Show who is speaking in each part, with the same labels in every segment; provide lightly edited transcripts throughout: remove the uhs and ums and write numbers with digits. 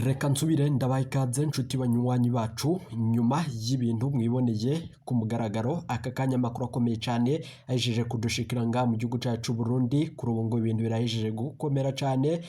Speaker 1: Reka nsubire ndabaha ikaze nshuti banywanyi bacu nyuma y'ibintu mwiboneye ku mugaragaro aka kanya amakuru akomeye cyane ahejeje kudushikira nga mu gihugu cyacu Burundi kuri ubu ngo ibintu birahejeje gukomera cyane.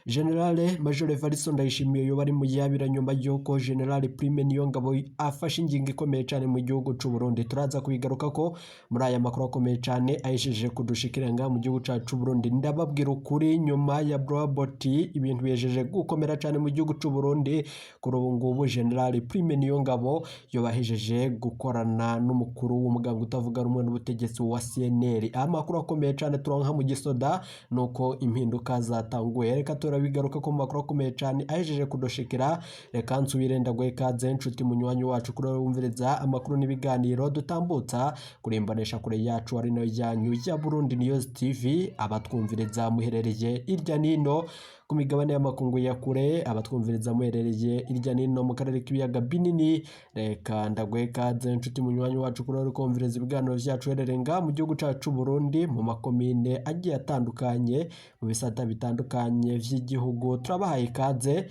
Speaker 1: Generale Major Evariste Ndayishimiye yo bari mu yabira nyuma y'uko Generale Prime Niyongabo afashe ingingo ikomeye cyane mu gihugu cy'u Burundi. Turaza kubigaruka ko muri aya makuru akomeye cyane ahejeje kudushikira nga mu gihugu cyacu Burundi. Ndababwira ukuri nyuma ya Braboti ibintu bihejeje gukomera cyane mu gihugu cy'u Burundi kuri ubu ngubu Generale Prime Niyongabo yobahejeje gukorana n'umukuru w'umuganga utavuga rumwe n'ubutegetsi wa CNL. Amakuru akomeye cyane turonka mu gisoda nuko impinduka zatanguye. Reka turabigaruka ko makuru akomeye cyane ahejeje kudoshikira. Reka nsubire ndagwe ikaze inshuti munywanyi wacu kuri wumviriza amakuru n'ibiganiro dutambutsa kuri imbanesha kure yacu ari nayo yanyu ya Burundi News TV. Abatwumviriza muherereye irya nino ku migabane y'amakungu ya kure, abatwumviriza muherereye irya nino mu karere k'ibiyaga binini. Reka ndagwe ikaze inshuti munywanyi wacu kuri kumviriza ibiganiro vyacu herereye nga mu gihugu cyacu Burundi mu makomine agiye atandukanye mu bisata bitandukanye vy'igihugu. Turabahaye ikaze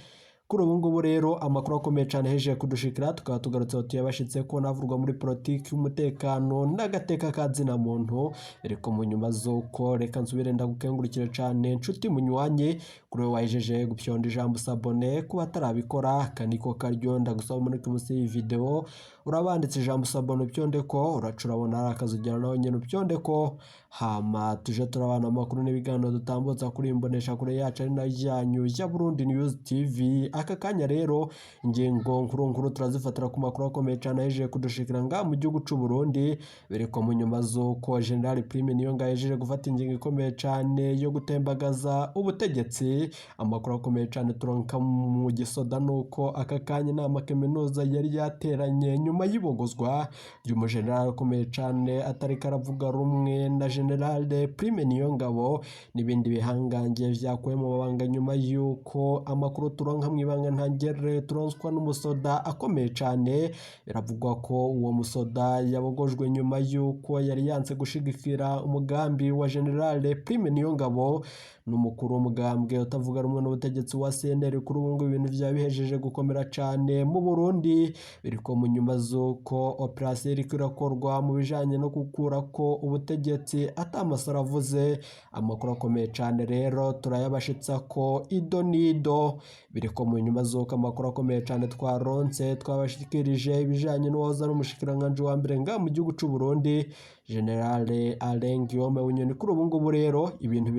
Speaker 1: kuri ubu ngubu rero amakuru akomeye cyane hejeje kudushikira, tukaba tugarutse tuyabashitse ko navurwa muri politiki y'umutekano n'agateka kazina muntu ariko mu nyuma z'uko. Reka nsubire ndagukengurukire cyane nshuti munywanyi kuri wahejeje gupyonda ijambo sabone kuba atarabikora kaniko karyo ndagusaba muri munsi y'iyi video urabanditse ijambo sabone upyonde ko uracurabona ari akazugera nawe nyene upyonde ko hama tuje turabana amakuru n'ibiganiro dutambutsa kuri imbonesha kure yacu ari nayo yanyu ya Burundi News TV. Aka kanya rero ingingo nkuru turazifatira ku makuru akomeye cyane ahejeje kudushikira nga mu gihugu cy'u Burundi bereko mu nyuma z'uko General Prime Niyongabo yahejeje gufata ingingo ikomeye cyane yo gutembagaza ubutegetsi. Amakuru akomeye cyane turonka mu gisoda nuko aka kanya inama kaminuza yari yateranye nyuma y'ibogozwa ry'umugeneral akomeye cyane atari karavuga rumwe na General Prime Niyongabo n'ibindi bihangange vyakuye mu mabanga nyuma y'uko amakuru turonka mwibanga ntangere turonswa n'umusoda akomeye cyane. Biravugwa ko uwo musoda yabogojwe nyuma y'uko yari yanse gushigikira umugambi wa General Prime Niyongabo n'umukuru w'umugambwe utavuga rumwe n'ubutegetsi wa CNL. Kuri ubu ngo ibintu vyabihejeje gukomera cyane mu Burundi biriko mu nyuma z'uko operation iriko irakorwa mu bijanye no gukura ko ubutegetsi atamasara avuze. Amakuru akomeye cyane rero turayabashitsa ko ido nido biriko mu nyuma z'uko amakuru akomeye cyane twaronse twabashikirije ibijanye n'uwaza n'umushikiranganje wa mbere nga mu gihugu cy'u Burundi General Alain Guillaume Bunyoni. Kuri ubu ngubu rero ibintu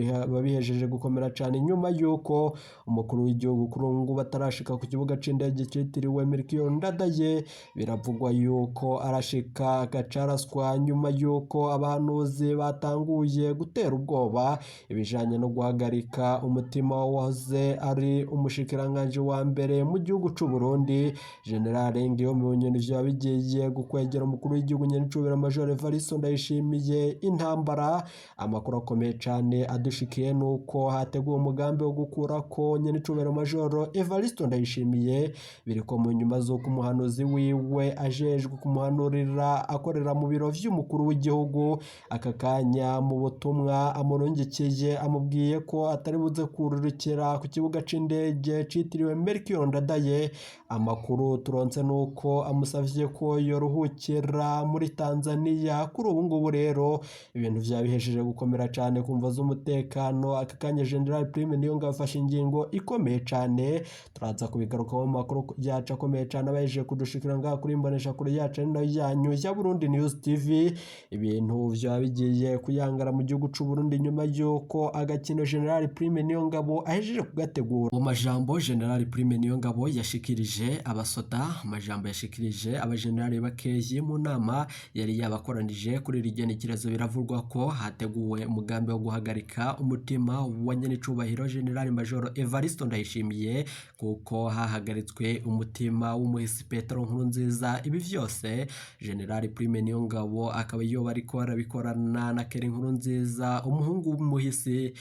Speaker 1: bihejeje gukomera cyane nyuma y'uko umukuru w'igihugu kuri ubu ngubu batarashika ku kibuga c'indege cyitiriwe Melchior Ndadaye. Biravugwa yuko arashika agacaraswa nyuma y'uko abanuzi batanguye gutera ubwoba ibijanye no guhagarika umutima wahoze ari umushikiranganje wa mbere mu gihugu cy'u Burundi General Guillaume Bunyoni. Vyo bigiye gukwegera umukuru w'igihugu nyenicubira Major Evariste Ndayishimiye intambara. Amakuru akomeye cyane adushikiye nuko hateguwe umugambi wo gukura ko nyenicubira Major Evariste Ndayishimiye biriko mu nyuma zo kumuhanuzi wiwe ajejwe kumuhanurira akorera mu biro vy'umukuru w'igihugu. Aka kanya mu butumwa amurungikiye amubwiye ko atari buze kururikira ku kibuga c'indege citiriwe Melchior Ndadaye. Amakuru turonse nuko amusavye ko yoruhukira muri Tanzania. Kuri ubu ngubu rero ibintu vyabihejeje gukomera cyane kumva z'umutekano. Aka kanya General Prime Niyongabo afashe ingingo ikomeye cyane turaza kubigaruka mu makuru yacu akomeye cyane abahejeje kudushikira nga kuri imbonesha kure yacu ari nayo yanyu ya Burundi News TV. Ibintu vyabigiye kuyangara mu gihugu cy'u Burundi nyuma y'uko agakino General Prime Niyongabo ahejeje kugategura. Mu majambo General Prime Niyongabo yashikirije abasoda, amajambo yashikirije abagenerali bakeyi mu nama yari yabakoranije kuri rigenekerezo. Biravurwa ko hateguwe umugambi wo guhagarika umutima wa nyenicubahiro General Major Evariste Ndayishimiye kuko hahagaritswe umutima w'umuhisi Petero Nkurunziza. Ibi vyose General Prime Niyongabo akaba yoba ariko arabikorana na Keri Nkurunziza umuhungu w'umuhisi.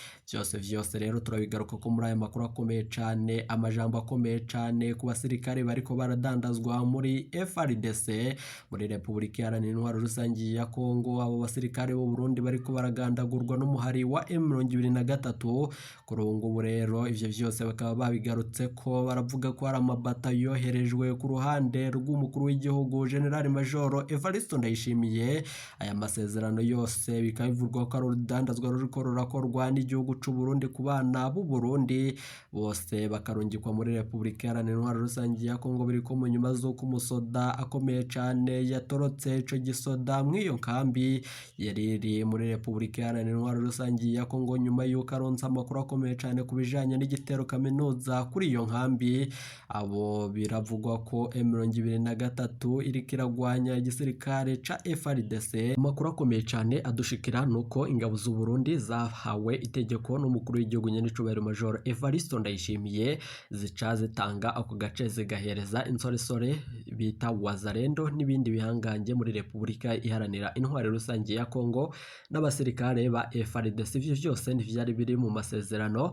Speaker 1: Vyose rero turabigaruka ko muri aya makuru akomeye cyane amajambo amajambo akomeye cyane ku basirikare bariko baradandazwa muri FARDC muri Repubulika Iharanira Intwaro Rusange ya Kongo. Abo basirikare b'u Burundi bariko baragandagurwa n'umuhari wa M23. Kuri ubu ngubu rero ivyo vyose bakaba babigarutse ko baravuga ko hari amabata yoherejwe ku ruhande rw'umukuru w'igihugu General Major Evariste Ndayishimiye. Aya masezerano yose bikaba bivugwa ko ari urudandazwa ruriko rurakorwa n'igihugu c'u Burundi ku bana b'u Burundi, bose bakarungikwa muri Repubulika Iharanira Intwaro Rusange ya Kongo. Biriko mu nyuma z'uko umusoda akomeye cane yatorotse ico gisoda mw'iyo kambi yari iri muri Repubulika Iharanira Intwaro Rusange ya Kongo, nyuma y'uko aronse amakuru akomeye cane ku bijanye n'igitero kaminuza kuri iyo nkambi. Abo biravugwa ko M23 iriko iragwanya igisirikare ca FARDC. Amakuru akomeye cane adushikira nuko ingabo z'u Burundi zahawe itegeko n'umukuru w'igihugu nyenicubahiro Major Evariste Ndayishimiye zica zitanga ako gace zigahereza insoresore bita Wazalendo n'ibindi bihangange muri Repubulika Iharanira Intwaro Rusange ya Kongo n'abasirikare ba FARDC. Ivyo vyose ntivyari biri mu masezerano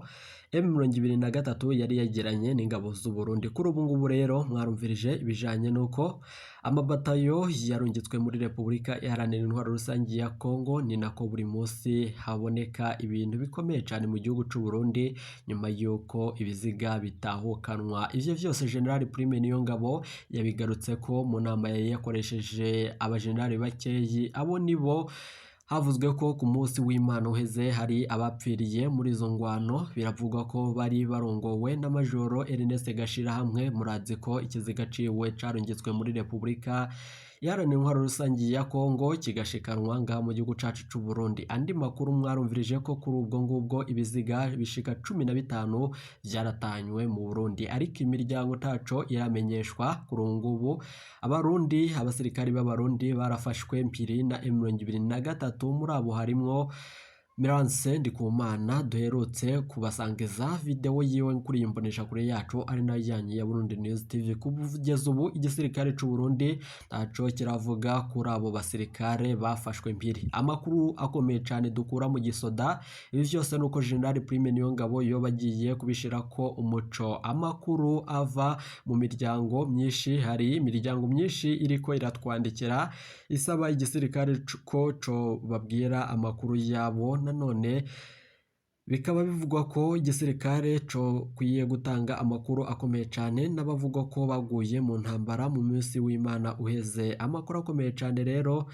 Speaker 1: M23 yari yagiranye n'ingabo z'u Burundi. Kuri ubu ngubu rero mwarumvirije ibijanye nuko amabatayo yarungitswe muri Repubulika Iharanira Intwaro Rusange ya Kongo, ni nako buri munsi haboneka ibintu bikomeye cyane mu gihugu c'u Burundi nyuma y'uko ibiziga bitahukanwa. Ivyo vyose General Prime Niyongabo yabigarutse ko mu nama yari yakoresheje abajenerali bakeyi. Abo nibo havuzwe ko ku munsi w'Imana uheze hari abapfiriye muri izo ngwano. Biravugwa ko bari barongowe na Majoro Ernest Gashirahamwe. Murazi ko ikiziga ciwe carungitswe muri Repubulika Iharanira Intwaro Rusange ya Kongo kigashikanwa ngaha mu gihugu cacu c'u Burundi. Andi makuru mwarumvirije ko kuri ubwo ngubwo ibiziga bishika 15 vyaratanywe mu Burundi, ariko imiryango taco iramenyeshwa. Kuri ubu ngubu abarundi, abasirikari b'abarundi barafashwe mpiri na M23. Muri abo harimwo Mirance Ndikumana duherutse kubasangiza video yiwe kuri imbonesha kure yacu ari nayo yanyu ya Burundi News TV. Kugeza ubu igisirikare c'u Burundi taco kiravuga kuri abo basirikare bafashwe mpiri. Amakuru akomeye cyane dukura mu gisoda ibi vyose nuko General Prime Niyongabo yo bagiye kubishirako umuco. Amakuru ava mu miryango myinshi, hari imiryango myinshi iriko iratwandikira isaba igisirikare ko co babwira amakuru yabo. Nanone bikaba bivugwa ko igisirikare co kwiye gutanga amakuru akomeye cyane n'abavugwa ko baguye mu ntambara mu munsi w'Imana uheze. Amakuru akomeye cyane rero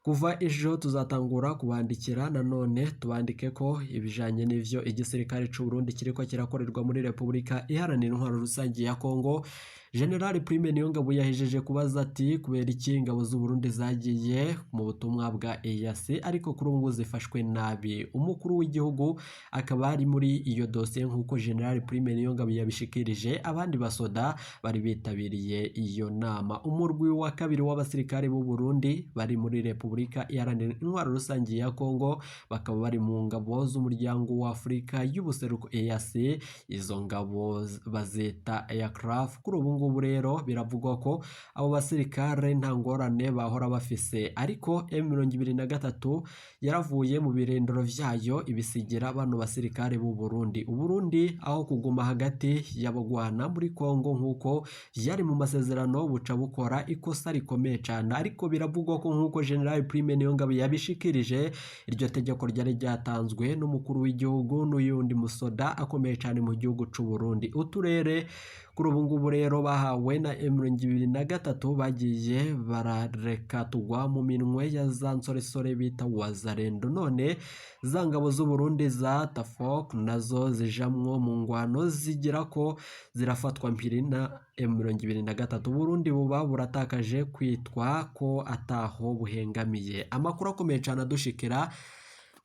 Speaker 1: kuva ejo tuzatangura kubandikira, nanone tubandike ko ibijanye n'ivyo igisirikare c'u Burundi kiriko kirakorerwa muri Repubulika Iharanira Intwaro Rusange ya Kongo. General Prime Niyongabo yahejeje kubaza ati kubera iki ingabo z'u Burundi zagiye mu butumwa bwa EAC ariko kuri ubu zifashwe nabi. Umukuru w'igihugu akaba ari muri iyo dosiye nk'uko General Prime Niyongabo yabishikirije. Abandi basoda bari bitabiriye iyo nama. Umurwi wa kabiri w'abasirikare b'u Burundi bari muri Repubulika Iharanira Intwaro Rusange ya Kongo, bakaba bari mu ngabo z'umuryango wa Afurika y'ubuseruko EAC. Izo ngabo bazita aircraft. Kuri ubu ngubu rero biravugwa ko abo basirikare nta ngorane bahora bafise, ariko M23 yaravuye mu birindiro vyayo ibisigira bano basirikare b'u Burundi. Uburundi aho kuguma hagati y'abagwana muri Kongo nk'uko yari mu masezerano buca bukora ikosa rikomeye cyane. Ariko biravugwa ko nk'uko General Prime Niyongabo yabishikirije, iryo tegeko ryari ryatanzwe n'umukuru w'igihugu n'uyundi musoda akomeye cyane mu gihugu c'u Burundi. Uturere kuri ubu ngubu rero bahawe na M23 bagiye barareka tugwa mu minwe ya za nsoresore bita Wazalendo. None za ngabo z'u Burundi za TAFOC nazo zijamwo mu ngwano zigira ko zirafatwa mpiri na M23. Burundi buba buratakaje kwitwa ko ataho buhengamiye. Amakuru akomeye cyane adushikira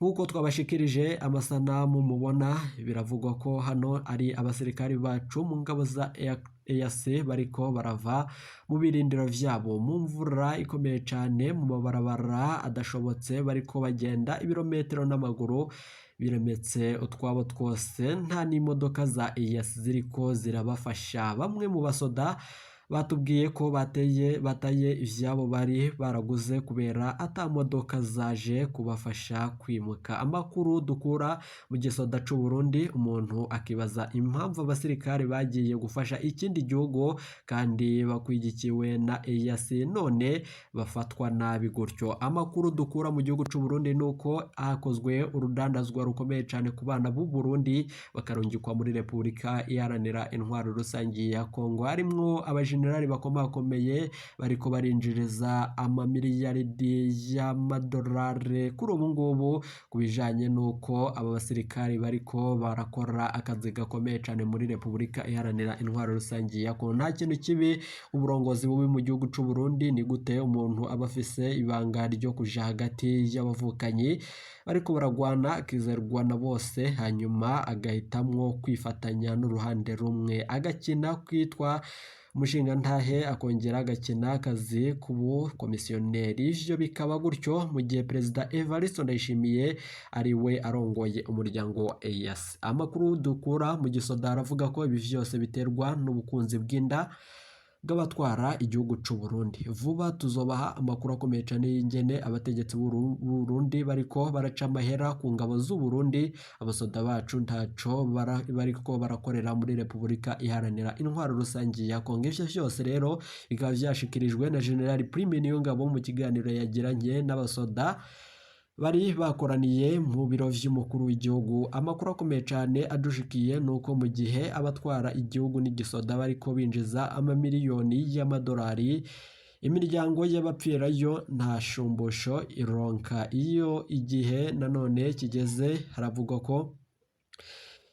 Speaker 1: nk'uko twabashikirije amasanamu mubona, biravugwa ko hano ari abasirikari bacu mu ngabo za EAC bariko barava mu birindiro vyabo mu mvura ikomeye cyane, mu mabarabara adashobotse, bariko bagenda ibirometero n'amaguru biremetse utwabo twose, nta n'imodoka za EAC ziriko zirabafasha. Bamwe mu basoda batubwiye ko bataye ivyabo bari baraguze kubera ata modoka zaje kubafasha kwimuka. Amakuru dukura mu gisoda c'u Burundi, umuntu akibaza impamvu abasirikare bagiye gufasha ikindi gihugu kandi bakwigikiwe na EAC none bafatwa nabi gutyo. Amakuru dukura mu gihugu c'u Burundi nuko hakozwe urudandazwa rukomeye cyane ku bana b'u Burundi bakarungikwa muri Repubulika Iharanira Intwaro Rusangi ya Kongo, harimwo abajenerali bakomakomeye bariko barinjiriza amamiliyaridi y'amadolari kuri ubu ngubu ku bijanye nuko aba basirikari bariko barakora akazi gakomeye cyane muri Repubulika Iharanira Intwaro Rusangi ya Kongo. Nta kintu kibi uburongozi bubi mu gihugu c'u Burundi, ni gute umuntu aba afise ibanga ryo kuja hagati y'abavukanyi bariko baragwana akizerwa na bose, hanyuma agahitamwo kwifatanya n'uruhande rumwe, agakina kwitwa umushingantahe akongera agakina akazi k'ubukomisiyoneri. Ivyo bikaba gutyo mu gihe Perezida Evariste Ndayishimiye ari we arongoye umuryango wa EAC. Amakuru dukura mu gisoda aravuga ko ibi vyose biterwa n'ubukunzi bw'inda bw'abatwara igihugu c'u Burundi. Vuba tuzobaha amakuru akomeye cyane y'ingene abategetsi b'u Burundi bariko baraca amahera ku ngabo z'u Burundi. Abasoda bacu ntaco bariko barakorera muri Repubulika Iharanira Intwaro Rusangi ya Kongo. Ivyo vyose rero bikaba vyashikirijwe na General Prime Niyongabo mu kiganiro yagiranye n'abasoda bari bakoraniye mu biro vy'umukuru w'igihugu. Amakuru akomeye cyane adushikiye nuko mu gihe abatwara igihugu n'igisoda bariko binjiza amamiliyoni y'amadolari, imiryango y'abapfirayo nta shumbusho ironka. Iyo igihe nanone kigeze, haravugwa ko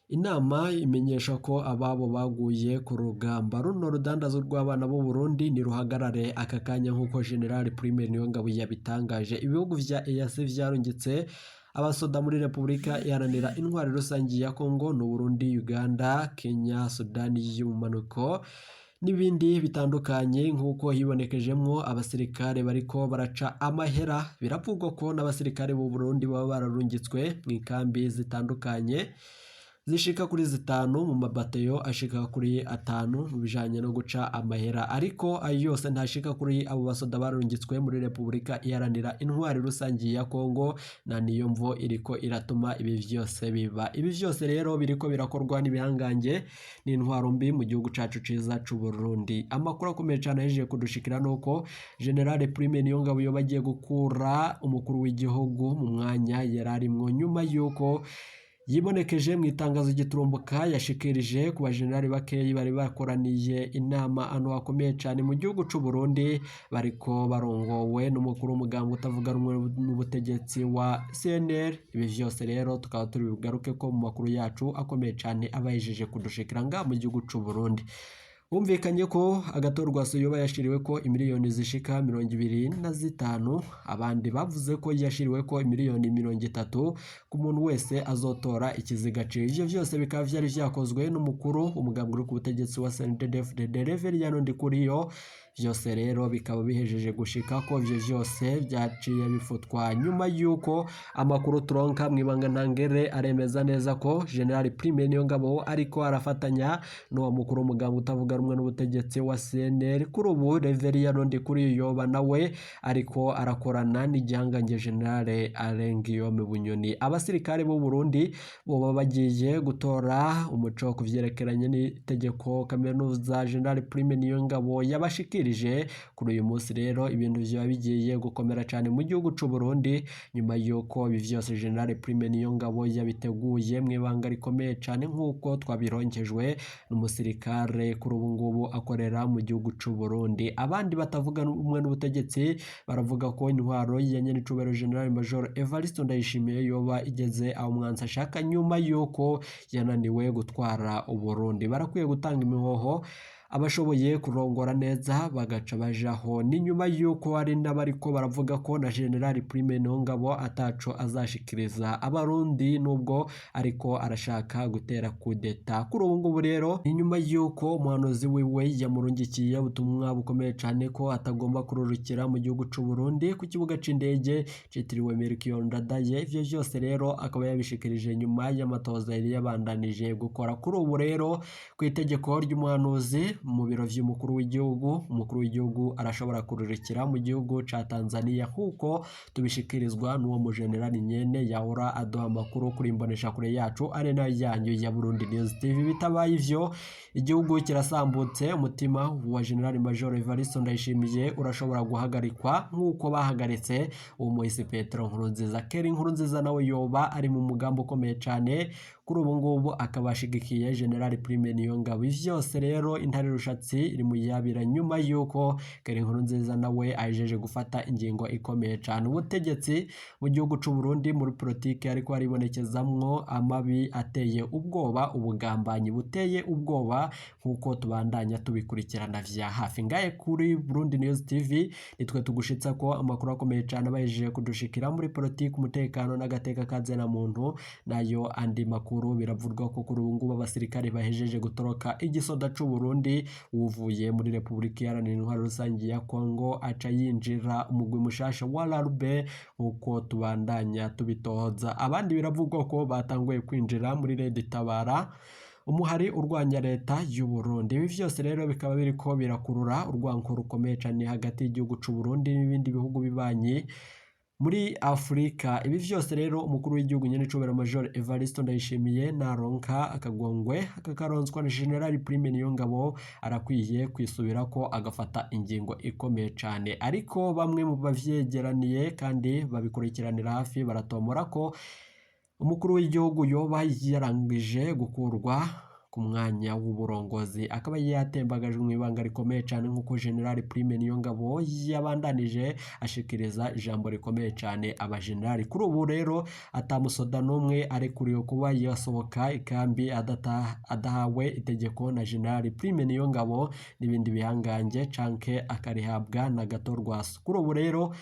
Speaker 1: inama imenyesha ko ababo baguye ku rugamba. Runo rudandazo rw'abana b'u Burundi niruhagarare aka kanya nk'uko General Prime Niyongabo yabitangaje. Ibihugu vya EAC vyarungitse abasoda muri Repubulika Iharanira Intwaro Rusangi ya Kongo n'u Burundi, Uganda, Kenya, Sudani y'Ubumanuko n'ibindi bitandukanye, nk'uko hibonekejemwo abasirikare bariko baraca amahera. Biravugwa ko n'abasirikare b'u Burundi baba bararungitswe mu ikambi zitandukanye zishika kuri 5 mu mabateyo ashika kuri 5 mu bijanye no guca amahera, ariko ayo yose ntashika kuri abo basoda barungitswe muri Repubulika Iharanira Intwaro Rusangi ya Kongo, na niyo mvo iriko iratuma ibi vyose biba. Ibi vyose rero biriko birakorwa n'ibihangange n'intwaro mbi mu gihugu cacu ciza c'u Burundi. Amakuru akomeye cyane yaje kudushikira nuko General Prime Niyongabo yobagiye gukura umukuru w'igihugu mu mwanya yararimwo, nyuma yuko yibonekeje mu itangazo giturumbuka yashikirije ku bajenerali bakeyi bari bakoraniye inama ano akomeye cyane mu gihugu c'u Burundi, bariko barongowe n'umukuru w'umugambwe utavuga rumwe n'ubutegetsi wa CNL. Ibi vyose rero tukaba turi bugaruke ko mu makuru yacu akomeye cyane abayejeje kudushikira nga mu gihugu c'u Burundi. Humvikanye ko agatorwa yoba yashiriwe ko imiliyoni zishika 25, abandi bavuze ko yashiriwe ko imiliyoni 30 ku muntu wese azotora ikiziga ciwe. Ivyo vyose bikaba vyari vyakozwe n'umukuru umugambwe ku butegetsi wa CNDD-FDD Reverien Ndikuriyo. Vyose rero bikaba bihejeje gushika ko ivyo vyose vyaciye bifutwa nyuma yuko amakuru turonka mwibanga ntangere aremeza neza ko General Prime Niyongabo ariko arafatanya n'uwo mukuru umugambwe utavuga rumwe n'ubutegetsi wa CNL. Kuri ubu Reverien Ndikuriyo nawe ariko arakorana n'igihangange General Guillaume Bunyoni. Abasirikare b'u Burundi bo bagiye gutora umuco ku vyerekeranye n'itegeko kaminuza General Prime Niyongabo yabashikirije kuri uyu munsi. Rero ibintu vyo bigiye gukomera cyane mu gihugu c'u Burundi nyuma yuko ibi vyose General Prime Niyongabo yabiteguye mwibanga rikomeye cyane, nk'uko twabironkejwe n'umusirikare kuri ubu ngubu akorera mu gihugu c'u Burundi. Abandi batavuga umwe n'ubutegetsi baravuga ko intwaro ya nyenicubero General Major Evariste Ndayishimiye yoba igeze aho umwanzi ashaka nyuma yuko yananiwe gutwara u Burundi. Barakwiye gutanga imihoho abashoboye kurongora neza bagaca bajaho. Ni nyuma yuko ari n'abariko baravuga ko na General Prime Niyongabo ataco azashikiriza abarundi nubwo ariko arashaka gutera kudeta. Kuri ubu ngubu rero ni nyuma yuko umuhanuzi wiwe yamurungikiye ubutumwa bukomeye cyane ko atagomba kururukira mu gihugu c'u Burundi ku kibuga c'indege citiriwe Melchior Ndadaye. Ivyo vyose rero akaba yabishikirije nyuma y'amatoza yari yabandanije gukora. Kuri ubu rero ku itegeko ry'umuhanuzi mu biro vy'umukuru w'igihugu. Umukuru w'igihugu arashobora kururikira mu gihugu ca Tanzania kuko tubishikirizwa n'uwo mujenerali nyene yahora aduha amakuru kuri imbonesha kure yacu ari nayo yanyu ya Burundi News TV. Bitabaye ivyo igihugu kirasambutse, umutima wa General Major Evariste Ndayishimiye urashobora guhagarikwa nk'uko bahagaritse umuhisi Petero Nkurunziza. Keri Nkurunziza nawe yoba ari mu mugambo ukomeye cane kuri ubu ngubu akabashigikiye General Prime Niyongabo. Vyose rero intare rushatsi iri mu yabira nyuma yuko Keri Nkurunziza nawe ajeje gufata ingingo ikomeye cane. Ubutegetsi mu gihugu c'u Burundi muri politike ariko haribonekezamwo amabi ateye ubwoba, ubugambanyi buteye ubwoba nkuko tubandanya tubikurikirana vya hafi. Ngaye kuri Burundi News TV nitwe tugushitsa ko amakuru akomeye cane abajeje kudushikira muri politike, umutekano n'agateka kazena muntu. Nayo andi makuru biravurwa ko kuri ubu ngubu abasirikare bahejeje gutoroka igisoda c'u Burundi uvuye muri Republika Iharanira Intwaro Rusangi ya Kongo aca yinjira umugwi mushasha wa Larube uko tubandanya tubitohoza. Abandi biravugwa ko batanguye kwinjira muri Red Tabara, umuhari urwanya leta y'u Burundi. Ibi vyose rero bikaba biriko birakurura urwanko rukomeye cane hagati y'igihugu c'u Burundi n'ibindi bihugu bibanyi muri Afrika. Ibi vyose rero umukuru w'igihugu nyene cobera Major Evariste Ndayishimiye naronka akagongwe akakaronswa na General Prime Niyongabo arakwiye kwisubirako agafata ingingo ikomeye cane. Ariko bamwe mu bavyegeraniye kandi babikurikiranira hafi baratomora ko umukuru w'igihugu yoba yarangije gukurwa ku mwanya w'uburongozi akaba yatembagajwe mu ibanga rikomeye cyane nk'uko General Prime Niyongabo yabandanije ashikiriza ijambo rikomeye cyane abagenerali. Kuri ubu rero atamusoda n'umwe arekuriwe kuba yasohoka ikambi adahawe itegeko na General Prime Niyongabo n'ibindi bihangange canke akarihabwa na Gatorwaso. Kuri ubu rero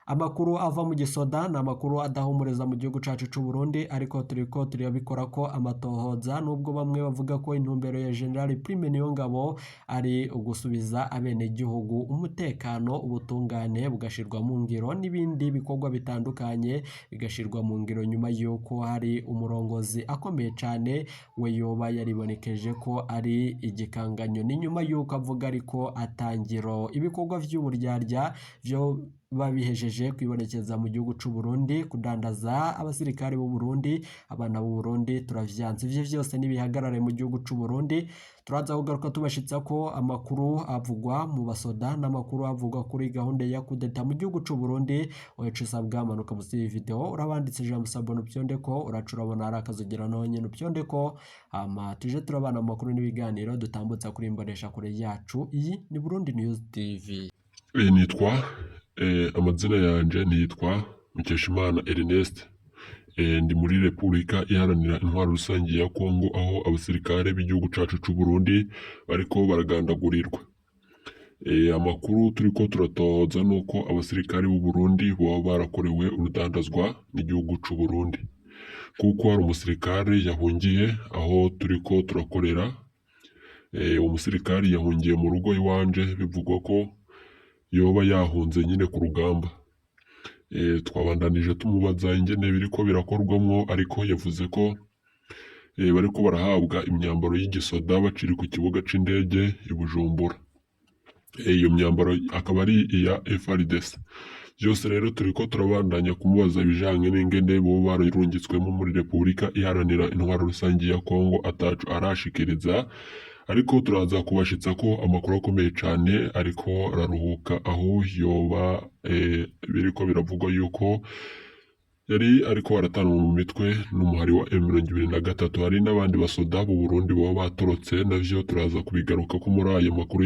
Speaker 1: amakuru ava mu gisoda na amakuru adahumuriza mu gihugu cacu c'u Burundi, ariko turiko turabikora ko amatohoza, nubwo bamwe bavuga ko intumbero ya General Prime Niyongabo ari ugusubiza abene gihugu umutekano, ubutungane bugashirwa mu ngiro n'ibindi bikorwa bitandukanye bigashirwa mu ngiro nyuma yuko hari umurongozi akomeye cane we yoba yaribonekeje ko ari igikanganyo. Ni nyuma yuko avuga ariko atangiro ibikorwa vy'uburyarya vyo babihejeje kwibonekeza mu gihugu c'u Burundi, kudandaza abasirikare b'u Burundi, abana b'u Burundi turavyanze. Ivyo vyose nibihagarare mu gihugu c'u Burundi. Turaza kugaruka tubashitsa ko amakuru avugwa mu basoda n'amakuru avugwa kuri gahunda ya kudeta mu gihugu c'u Burundi. Oyacu sabwa manuka musi iyi video urabanditse ijambo sabona upyondeko uracurabona ari akazogera naho nyene upyondeko, tuje turabana mu makuru n'ibiganiro dutambutsa kuri imbonesha kure yacu. Iyi ni Burundi News TV.
Speaker 2: Nitwa amazina yanje nitwa Mukeshimana Ernest, ndi muri Republika Iharanira Intwaro Rusangi ya Kongo, aho abasirikare b'igihugu cacu c'u Burundi bariko baragandagurirwa. Amakuru turiko turatohoza nuko abasirikare b'u Burundi boba barakorewe urudandazwa n'igihugu c'u Burundi, kuko hari umusirikare yahungiye aho turiko turakorera. Umusirikare yahungiye mu rugo iwanje, bivugwa ko yoba yahunze nyine ku rugamba. Twabandanije tumubaza ingene biriko birakorwamwo, ariko yavuze ko bariko barahabwa imyambaro y'igisoda baciri ku kibuga c'indege i Bujumbura. Iyo myambaro akaba ari iya FARDC. Byose rero turiko turabandanya kumubaza ibijanye n'ingene bo bararungitswemo muri Republika Iharanira Intwaro Rusangi ya Kongo atacu arashikiriza, ariko turaza kubashitsa ko amakuru akomeye cane ariko araruhuka, aho yoba biriko biravugwa yuko yari ariko baratana mu mitwe n'umuhari wa M23. Hari n'abandi basoda b'u Burundi baba batorotse, navyo turaza kubigaruka ko muri ayo makuru.